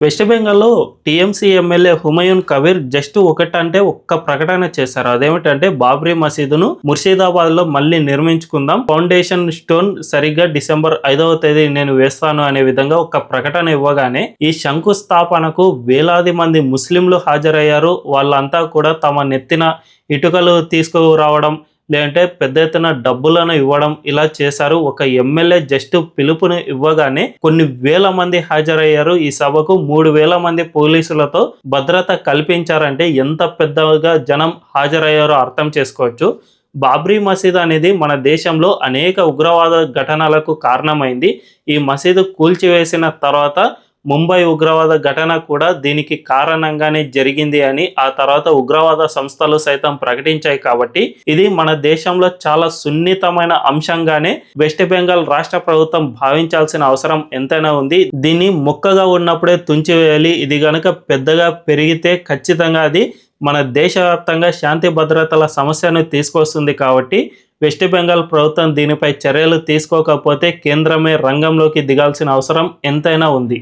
West బెంగాల్లో TMC MLA Humayun Kabir just ఒక్క ప్రకటన చేశారు. అదేమిటంటే బాబ్రీ మసీదును ముర్షిదాబాద్ లో మళ్ళీ నిర్మించుకుందాం, ఫౌండేషన్ స్టోన్ సరిగ్గా డిసెంబర్ 5వ తేదీ నేను వేస్తాను అనే విధంగా ఒక ప్రకటన ఇవ్వగానే ఈ శంకుస్థాపనకు వేలాది మంది ముస్లింలు హాజరయ్యారు. వాళ్ళంతా కూడా తమ నెత్తిన ఇటుకలు తీసుకురావడం, లేదంటే పెద్ద ఎత్తున డబ్బులను ఇవ్వడం ఇలా చేశారు. ఒక ఎమ్మెల్యే జస్ట్ పిలుపుని ఇవ్వగానే కొన్ని వేల మంది హాజరయ్యారు. ఈ సభకు 3,000 మంది పోలీసులతో భద్రత కల్పించారంటే ఎంత పెద్దగా జనం హాజరయ్యారో అర్థం చేసుకోవచ్చు. బాబ్రీ మసీద్ అనేది మన దేశంలో అనేక ఉగ్రవాద ఘటనలకు కారణమైంది. ఈ మసీదు కూల్చివేసిన తర్వాత ముంబై ఉగ్రవాద ఘటన కూడా దీనికి కారణంగానే జరిగింది అని ఆ తర్వాత ఉగ్రవాద సంస్థలు సైతం ప్రకటించాయి. కాబట్టి ఇది మన దేశంలో చాలా సున్నితమైన అంశంగానే వెస్ట్ బెంగాల్ రాష్ట్ర ప్రభుత్వం భావించాల్సిన అవసరం ఎంతైనా ఉంది. దీన్ని మొక్కగా ఉన్నప్పుడే తుంచివేయాలి. ఇది గనుక పెద్దగా పెరిగితే ఖచ్చితంగా అది మన దేశవ్యాప్తంగా శాంతి భద్రతల సమస్యను తీసుకొస్తుంది. కాబట్టి వెస్ట్ బెంగాల్ ప్రభుత్వం దీనిపై చర్యలు తీసుకోకపోతే కేంద్రమే రంగంలోకి దిగాల్సిన అవసరం ఎంతైనా ఉంది.